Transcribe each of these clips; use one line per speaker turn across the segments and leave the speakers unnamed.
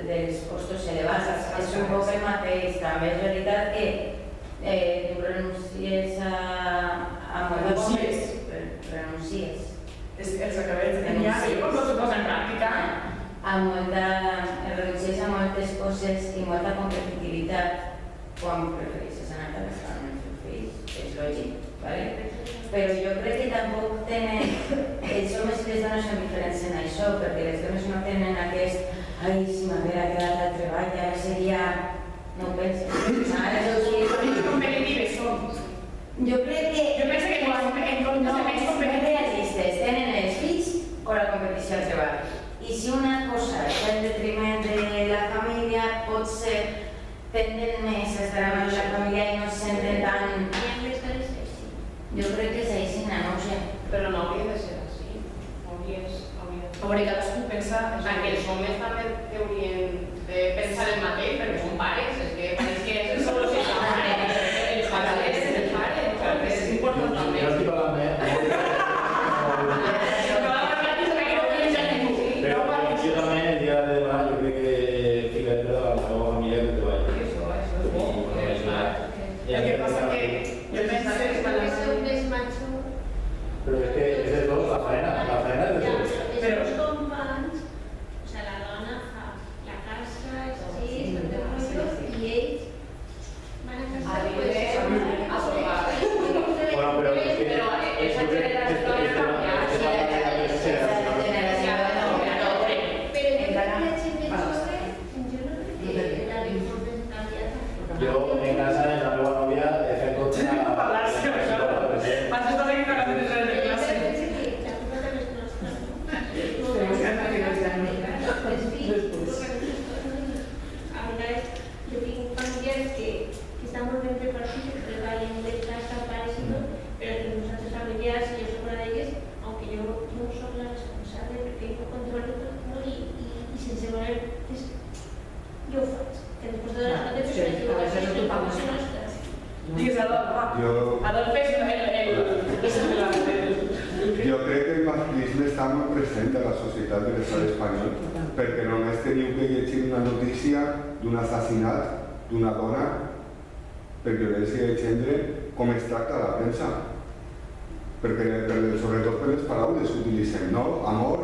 dels costos elevats. És un poc el mateix. També és veritat que tu renuncies a renuncies.
Els acabés de tenir, com no s'ho posa en pràctica?
Renuncies a moltes coses i molta competitivitat quan prefereixes anar a casar amb els teus fills, és lògic, ¿vale? Però jo crec que tampoc tenen, els homes i les dones són diferents en això, perquè les dones no tenen aquest ai, si m'haguera quedat al treball, ara seria... no ho penses. Ara és
competitives som.
Jo crec que...
Jo penso que en comptes de menys competitives
realistes tenen els fills o la competició al treball. I si una cosa està en detriment de la família, pot ser tenden més a estar amb la família i no se senten tan... Jo crec que és així, no ho sé.
Però no hauria de ser així.
A veure, cadascú pensa...
Que els homes també haurien de pensar el mateix, perquè són pares, és que pareix que és el solo que són pares. Els pares és el pare, és important també.
Jo estic parlant però precisament el dia de demà jo crec que ficaré de la meva família que treballa.
Això és bo, és clar.
El que passa que jo penso que
però és que és de tot, la faena és de tot.
Però els companys, o sigui, la dona fa la casa, els fills, el teu rotllo, i ells van a casa
a sopar.
Bueno, però és que... Jo en casa, en la meva nòvia, he fet tot
Jo crec que el masclisme està molt present a la societat de l'estat espanyol perquè només teniu que llegir una notícia d'un assassinat d'una dona per violència de gènere com es tracta a la premsa. Perquè, sobretot per les paraules que utilitzem, no? Amor,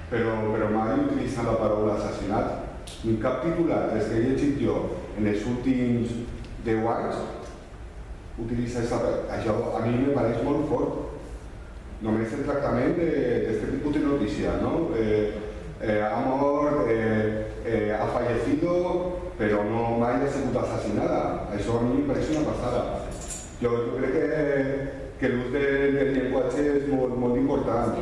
però mai utilitzen la paraula assassinat. Ni cap titular des que he llegit jo en els últims 10 anys utilitza això. A mi me pareix molt fort. Només el tractament d'aquest tipus de notícia, ¿no? Amor, ha fallecido, però no mai ha sigut assassinada. Això a mi em pareix una passada. Jo crec que l'ús del llenguatge és molt important.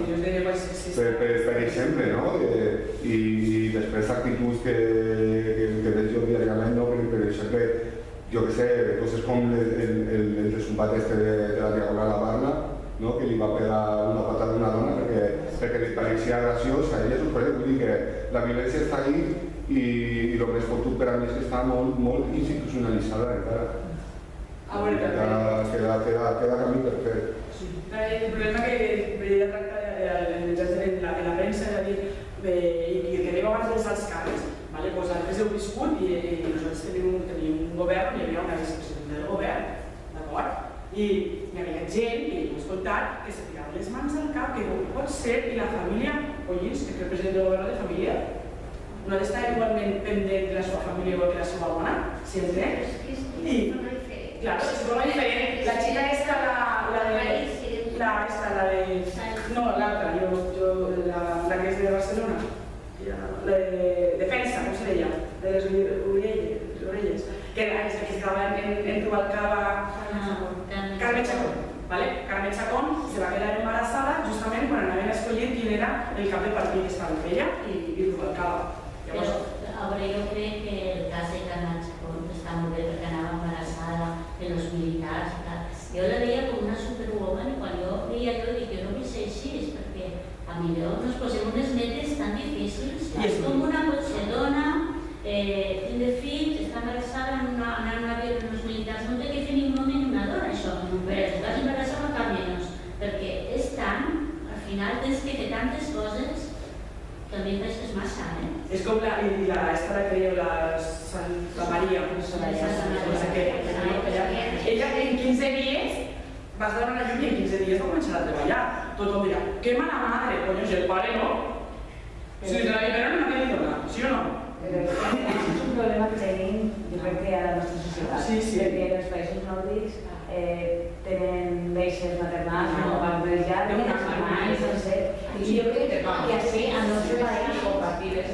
Per exemple, no? I després actituds que veig jo diàriament, no? Per exemple, jo què sé, coses com el resumbat de la Diagonal a Barna, no? Que li va pegar una patada a una dona perquè li pareixia graciós, a ella s'ho creu, vull dir que la violència està ahí i el més fotut per a mi és que està molt institucionalitzada encara. Queda camí per fer.
El problema que veia tractar en la premsa era dir i que dèiem abans dels alts càrrecs, després heu viscut i nosaltres tenim un govern, hi havia una vicepresidenta del govern, d'acord? I hi havia gent, i hem escoltat, que se tiraven les mans al cap, que no pot ser, i la família, collins, que el president del govern de família, no ha d'estar igualment pendent de la seva família igual que la seva dona, si entens? I, clar, és forma diferent. La xica esta, la de... No, l'altra, la que és de Barcelona, la de defensa, com se deia, de les orelles, que estava en Rubalcaba, Carmen Chacón. Carmen Chacón se va quedar embarazada justament quan anaven a escollir quin era el cap de partit que estava amb ella i Rubalcaba.
A veure, jo crec que el cas de Carmen Chacón està molt bé perquè anava embarassada de los militars i tal. Jo la veia com una superwoman i quan jo veia jo dic, jo no vull ser així, perquè a millor ens posem unes metes tan difícils. És com una dona, tindre fills, està embarassada, anar a una vida amb els militars, no té que fer ningú moment una dona, això. Però si estàs embarassada no cal menys, perquè és tant, al final tens que fer tantes coses També és massa,
És com la esta que diu la Santa Maria, no sé què. Ella en 15 dies va estar a la llum i en 15 dies va començar a treballar. Tothom dirà, que mala madre, coño, si el pare no. Si li treballa però no m'ha dit dona, sí o no?
És un problema que tenim, jo crec que a la nostra societat. Perquè els països nòrdics tenen baixes maternals, no van menjar, tenen unes setmanes, no sé. I jo crec que així, al nostre país, compartides.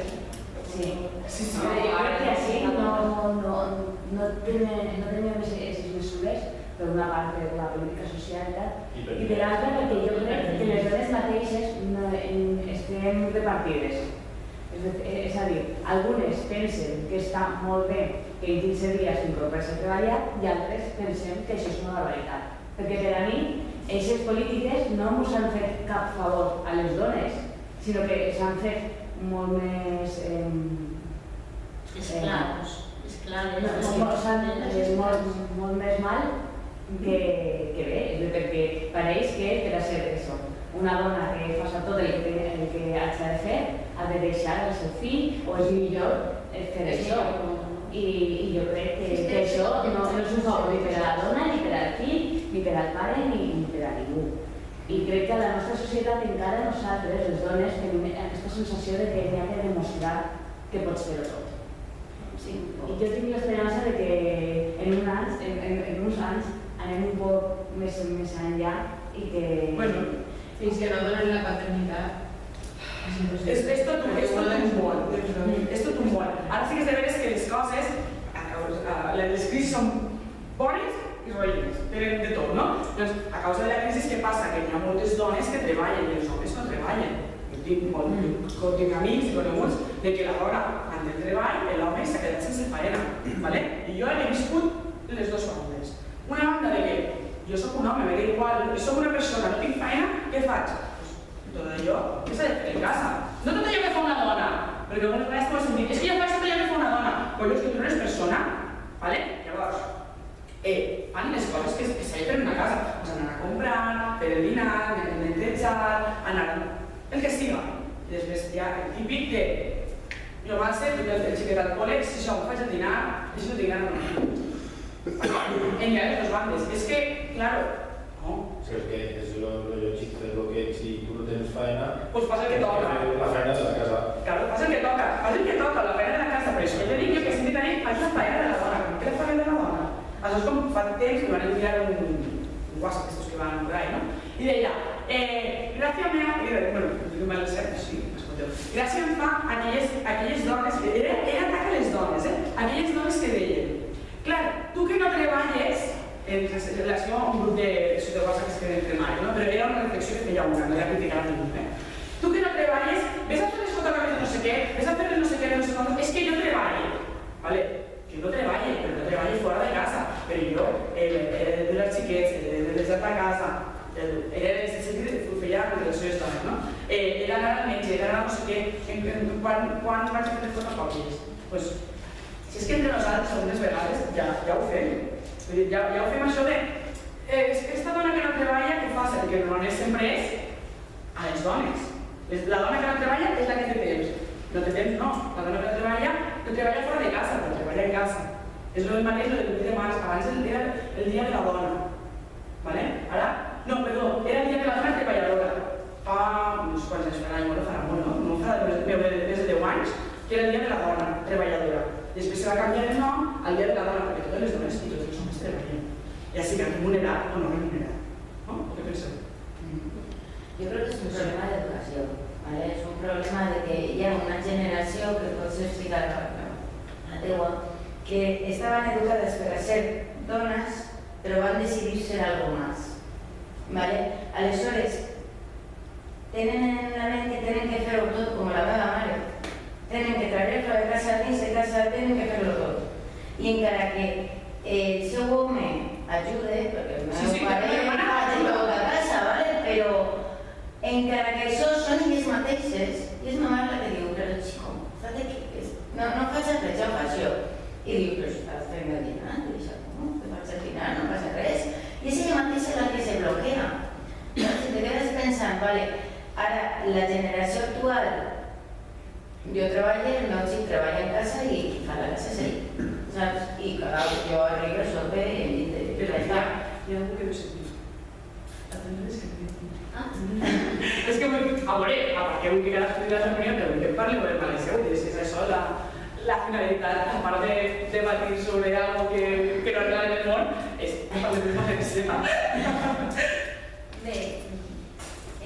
Sí. Jo crec que així no tenim aquestes mesures per una part de la política social i per l'altra perquè jo crec que les dones mateixes estem repartides. És a dir, algunes pensen que està molt bé que en 15 dies s'incorporés a treballar i altres pensem que això és una barbaritat. Perquè per a mi, aquestes polítiques no ens han fet cap favor a les dones, sinó que s'han fet molt més...
esclaus.
Molt més mal que bé, perquè pareix que per a ser això, una dona que fa tot el que hagi de fer ha de deixar el seu fill o és millor fer això. I jo crec que això no és un favor ni per a la dona, ni per al fill, ni per al pare, ni per a ningú. I crec que a la nostra societat encara nosaltres, les dones, tenim aquesta sensació de que hem de demostrar que pots fer-ho tot. I jo tinc l'esperança de que en uns anys anem un poc més enllà i que...
Bueno, fins que no donen la paternitat.
És tot un món. És tot un món. Ara sí que és de veres que les coses, les crisis són bones i roïnes, tenen de tot, no? Doncs a causa de la crisi què passa? Que hi ha moltes dones que treballen i els homes no treballen. Jo tinc amics i coneguts de que la dona en el treball l'home s'ha quedat sense faena. I jo he viscut les dues bandes. Una banda de que jo soc un home, m'he igual, soc una persona, no tinc faena, què faig? Tot allò que s'ha de fer en casa. No tot allò que fa una dona, perquè algunes vegades m'ho he sentit, és que jo faig tot allò que fa una dona. Però és que tu no eres persona, llavors, fan les coses que s'ha de fer en una casa. Anar a comprar, fer el dinar, nettejar, anar el que siga. I després hi ha el típic de jo m'alce, el xiquet al col·le, si això ho faig el dinar, deixo el dinar no. En les dos bandes. És que, claro, no.
Es que es lo chiste de lo que si tú no tienes faena,
pues pasa el que toca.
La faena de la casa.
Claro, pasa el que toca, la faena de la casa. Però això jo dic que sempre també faig la faena de la dona. Què és la faena de la dona? Això és com fa temps que van enviar un WhatsApp, estos que van por ahí, ¿no? Y deia, gràcia meva, bueno, dic mal cert, sí, m'escolteu. Gràcia em fa aquelles dones, era atac a les dones, aquelles dones que deien, clar, tu que no treballes, en relació a un grup de ciutadans que es queden entre mai, no? Però era una reflexió que feia una, no era criticar a ningú, Tu que no treballes, ves a fer les fotografies de no sé què, ves a fer no sé què, no sé com, és que jo treballo, ¿vale? Que no treballe, però no treballe fora de casa. Però jo, de les xiquets, de des de la casa, era en el sentit de feia relacions dones, no? Era anar al metge, era anar no sé què, quan vaig fer les fotocòpies? Doncs, si és que entre nosaltres algunes vegades ja ho fem. Ja ho fem això de aquesta dona que no treballa, què fa? Perquè normalment sempre és a les dones. La dona que no treballa és la que té temps. No té temps, no. La dona que no treballa fora de casa, però treballa en casa. És el mateix el 8 de març. Abans era el dia de la dona. Ara? No, perdó, era el dia de la dona treballadora. Fa uns quants anys, no farà molt, no? No fa més de 10 anys, que era el dia de la dona treballadora. Després se va canviar el nom al dia de la dona, perquè totes les dones i tots els homes treballen. Ja sigui remunerat o no remunerat. No? Què penseu?
Jo crec que és un problema d'educació. És un problema de que hi ha una generació que pots explicar la teua, que estaven educades per a ser dones, però van decidir ser algo más. Aleshores, tenen en la ment que tenen que fer-ho tot com la meva mare. Tenen que treballar de casa dins de casa, tenen que fer-ho tot. I encara que el seu home ajude, perquè el meu pare fa tot a casa, però encara que això són elles mateixes, i és ma mare la que diu, però xico, no faig res, ja ho faig jo. I diu, però estàs fent el dinar, i dic, no, que faig el dinar, no passa res. I és ella mateixa la que se bloquea. Si te quedes pensant, ara, la generació actual Jo treballo, el meu xic treballa en casa i fa la casa és ell, saps? I jo arribo al sope i em dic de
Però
ja.
hi ha algú que no sentit. La tens de sentit.
Ah,
És que, a veure, a part que vull que cadascú digui la seva opinió, però vull que parli amb el maleseu, és això la finalitat, a part de debatir sobre algo que no arregla en el món, és parlar de la seva.
bé,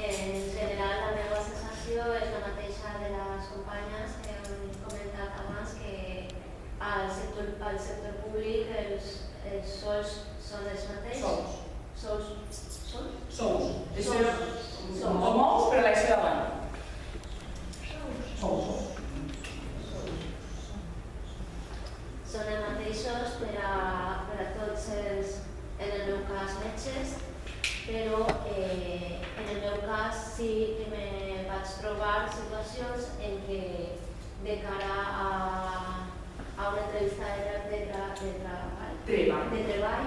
en general la meva sensació és la mateixa de les companyes que han comentat abans, que al sector públic els sous són els mateixos. Sous.
Sous, però l'he davant. Sous.
Són els mateixos per a tots els, en el meu cas, metges, però en el meu cas sí que me vaig trobar situacions en què de cara a una entrevista de treball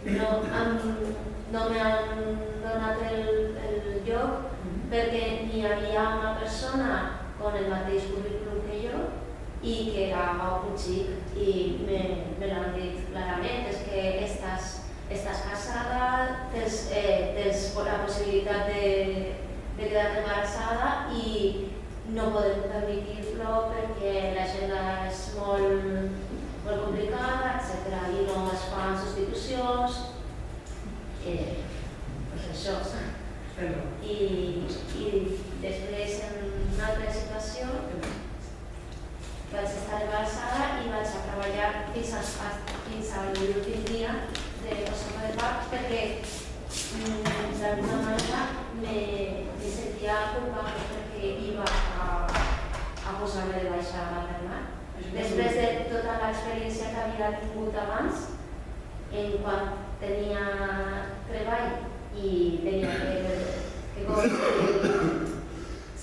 no m'han donat el lloc perquè n'hi havia una persona amb el mateix currículum que jo i que era un xic i me l'han dit clarament, és que estàs casada, tens la possibilitat de quedar embarassada i no podem permetir-lo perquè l'agenda és molt complicada, etc. I no es fan substitucions, doncs això. I després en una altra situació vaig estar embarassada i vaig a treballar fins al l'últim dia de posar de part perquè d'alguna manera me sentia culpable perquè iba a posar-me de baixa maternal. Després de tota l'experiència que havia tingut abans, en quan tenia treball i tenia que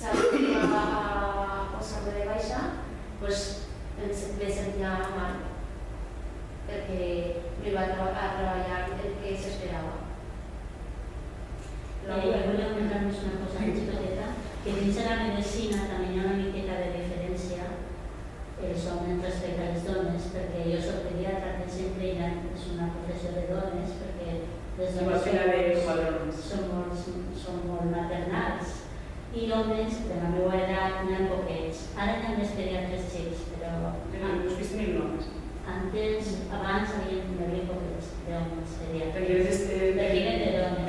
s'havia a posar-me de baixa, doncs me sentia mal perquè no iba a treballar el que s'esperava.
Volia comentar-nos una cosa més petita, que dins de la medicina també hi ha una miqueta de diferència els homes respecte a les dones, perquè jo soc pediatra, que sempre és una professió de dones, perquè les dones són molt maternals i homes de la meva edat n'hi ha poquets. Ara hi ha més pediatres xics, però abans hi havia poquets d'homes pediatres. D'aquí de dones.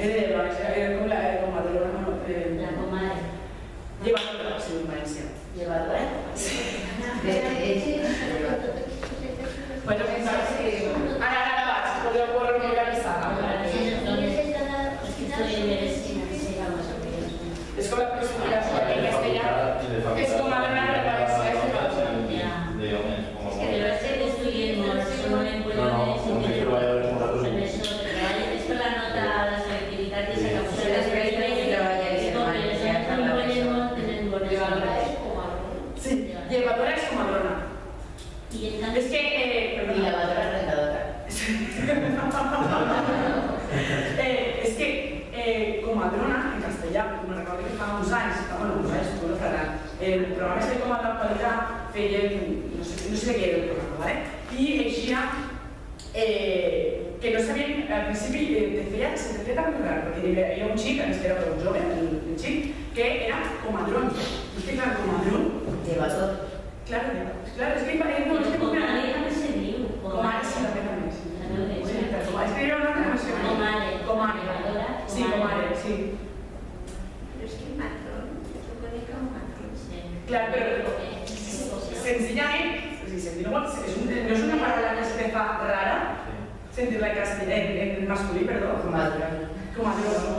La comadrona.
La comare.
Llevadora, sí, en València.
Llevadora?
Bueno, ara vaig, podeu veure una organitzada. És com la personalitat en castellà. És com a donar la València.
De homes, como
Es que lo estoy destruyendo, solo en
no, son que trabajadores con datos.
es por la nota, la selectividad que se acabó.
Sí, llevadora es comadrona. Es que, perdón.
Y lavadora rentadora.
És que comadrona, en castellà, me'n recordo que fa uns anys, no faran, el programa de comanda d'actualitat feien, no sé què era el programa, ¿vale? I eixia que no sabien, al principi se te feia tan raro, perquè hi havia un xic, a més que era un jove, el xic, que era comadrón. I que clar, comadrón...
Llevador.
Claro, es que no, es que
Comare també se diu.
comare sí, també. Es que yo no me sé. Comare. Sí, comare, sí.
Pero es que el patrón, se supone que un patrón.
Claro, pero sencillamente, no es una palabra que se te fa rara, sentirla en masculí, perdón.
Comadrón.
Comadrón.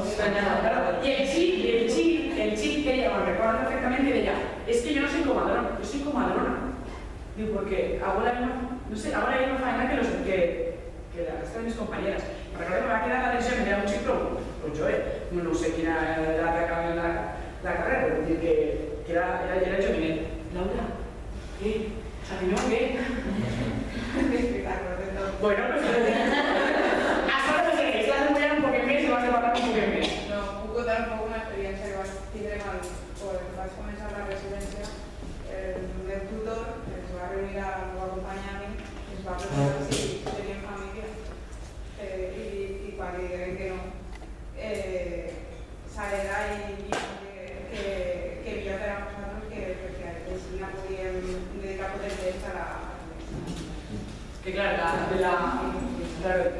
Y el chic que ella, me recuerda perfectamente de ella, es que yo no soy comadrón, yo soy comadrona. Digo, porque ahora no sé, ahora hay una faena que la resta de mis compañeras. Me recuerdo que me va a quedar la lesión, era un chico, pues yo, no sé quién era la carrera, pero decir que era Jovinet. Laura, ¿qué? ¿Champiñón qué? Bueno, pues hasta no sé qué, estás de mullar un poquet més i vas de parlar un poquet més.
No, puc contar un poc una experiència que vaig tindre mal, quan vaig començar la residència.
persones sí, tenien família i quan diuen que no, s'ha i que millor per a nosaltres perquè així no podíem dedicar tot el temps a la
que clar,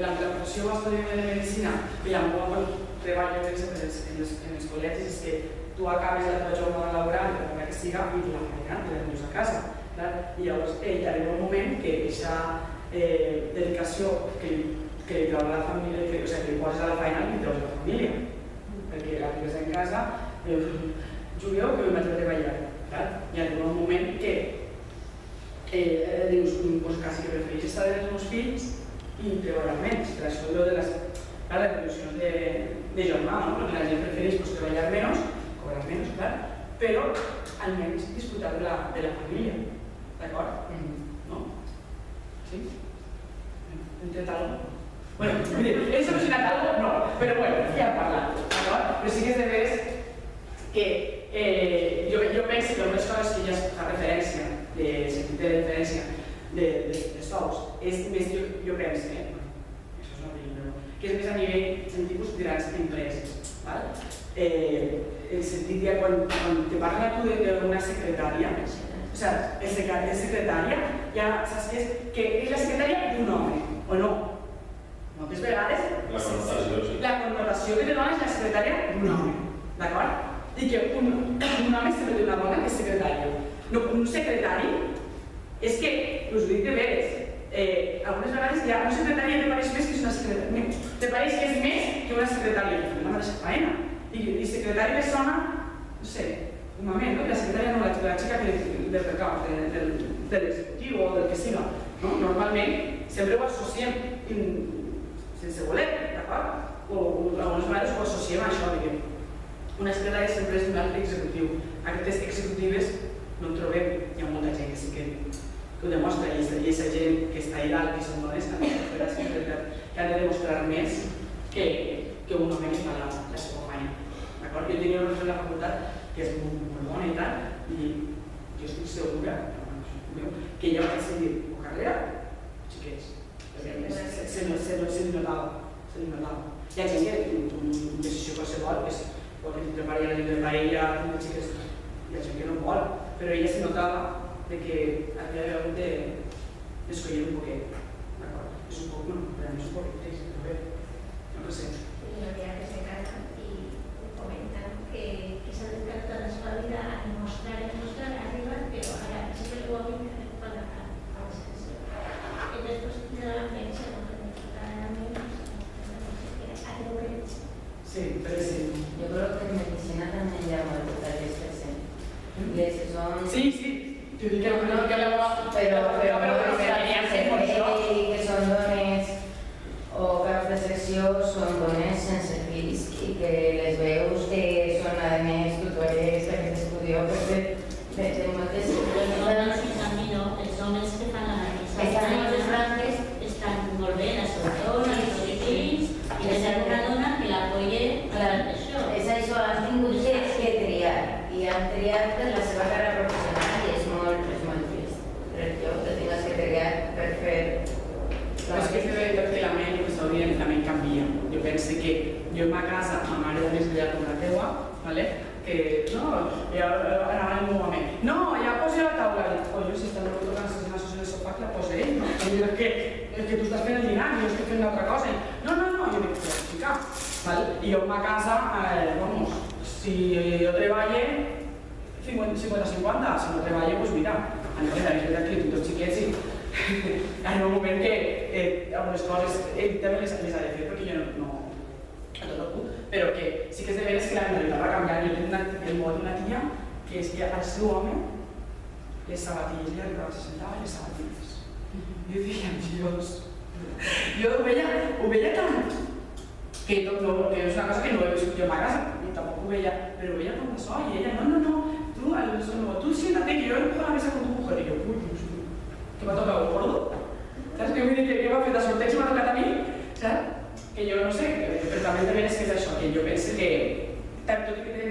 la professió masculina de medicina que hi ha molt bon treball en els col·legis és que tu acabes la teva jornada laboral, la que siga, i la feina te la tens a casa. I llavors arriba un moment que aquesta dedicació que li treus a la família, que li poses a la feina, li treus a la família. Perquè la tires en casa, jugueu que vull vaig a treballar. I arriba un moment que dius, quasi que prefereix estar amb els meus fills i treballar menys. Per això de les revolucions de jornada, perquè la gent prefereix treballar menys, cobrar menys, però almenys disfrutar de la família. D'acord? No? Sí? Hem tret alguna cosa? Bueno, he solucionat alguna cosa? No, però bueno, ja hem parlat. D'acord? Però sí que és de veres que jo penso que unes coses que ja es fa referència, de sentit de referència de sous, és més, jo penso, això és una opinió, que és més a nivell sentit de grans empreses. El sentit que quan te parla tu d'una secretària, o sigui, el secretària ja saps que és la secretària d'un home, o no? Moltes vegades la connotació que te dona és la secretària d'un home, d'acord? I que un home sempre té una dona que és secretària. Un secretari és que, us ho dic de veres, algunes vegades hi ha una secretària que te pareix més que és una secretària. Te pareix que és més que una secretària, que fa la mateixa feina. I secretari me sona, no sé, un moment, no? La secretària no, la xica del recau, de l'executiu o del que siga. Normalment sempre ho associem sense voler, d'acord? O algunes vegades ho associem a això, diguem. Una secretària sempre és un altre executiu. Aquestes executives no en trobem. Hi ha molta gent que sí que ho demostra i aquesta gent que està allà, que són dones, que han de demostrar més que un home que fa la seva feina. Jo tenia una professora a la facultat que és molt bona i tal, i jo estic segura que ella va decidir o carrera o xiquets. Se li notava. Hi ha gent que una decisió qualsevol és o que prepari la llibre de paella, hi ha gent que no vol, però ella se notava que havia hagut d'escollir un poquet. És un poc, però no és un poquet, no sé.
Los días que se casan y comentan que se han dedicado toda su vida a demostrar arriba, pero ahora siempre luego vienen para la sesión. Y después de la prensa,
sí, pero sí.
Yo creo que en medicina también llamo de detalles presentes. Y esos son...
Sí. Yo diría que no, pero
que son dones o caps de secció són dones sense fills i que les veus que són a més tutores que estudió de moltes...
Els homes que fan la mateixa.
Estan en les branques.
Estan molt bé, la seva dona, els seus fills, i les ha una dona que l'apoye a això.
És això, han tingut que triar i han triat per la seva carrera professional i és molt trist. Jo que tingues que triar per fer...
És que és de veritat que la ment també canvia. Jo penso que jo en ma casa, ma mare és més llarg com la teua, que no, ara el meu home, no, ja posa la taula. Jo si estan molt tocant les nassos en el sofà, la posa ell, no? És que tu estàs fent el dinar, jo estic fent una altra cosa. No, jo dic, ficar. I jo en ma casa, si jo treballe 50-50, si no treballe, doncs mira, és veritat que tots xiquets arriba un moment que algunes coses també les ha de fer perquè jo no a tot el punt, però que sí que és de veres que la mentalitat va canviar. Jo tinc el mot d'una tia que és que al seu home les sabatilles li arribava, se sentava les sabatilles. Jo diria, Dios, jo ho veia tant que és una cosa que no he viscut jo a ma casa, i tampoc ho veia, però ho veia com això, i ella, no, tú siéntate que yo empujo la mesa con tu mujer, y yo, que m'ha tocat el gordo, saps? Que vull dir que m'ha fet el sorteig i m'ha tocat a mi, saps? Que jo no sé, però també és que és això, que jo penso que tot i que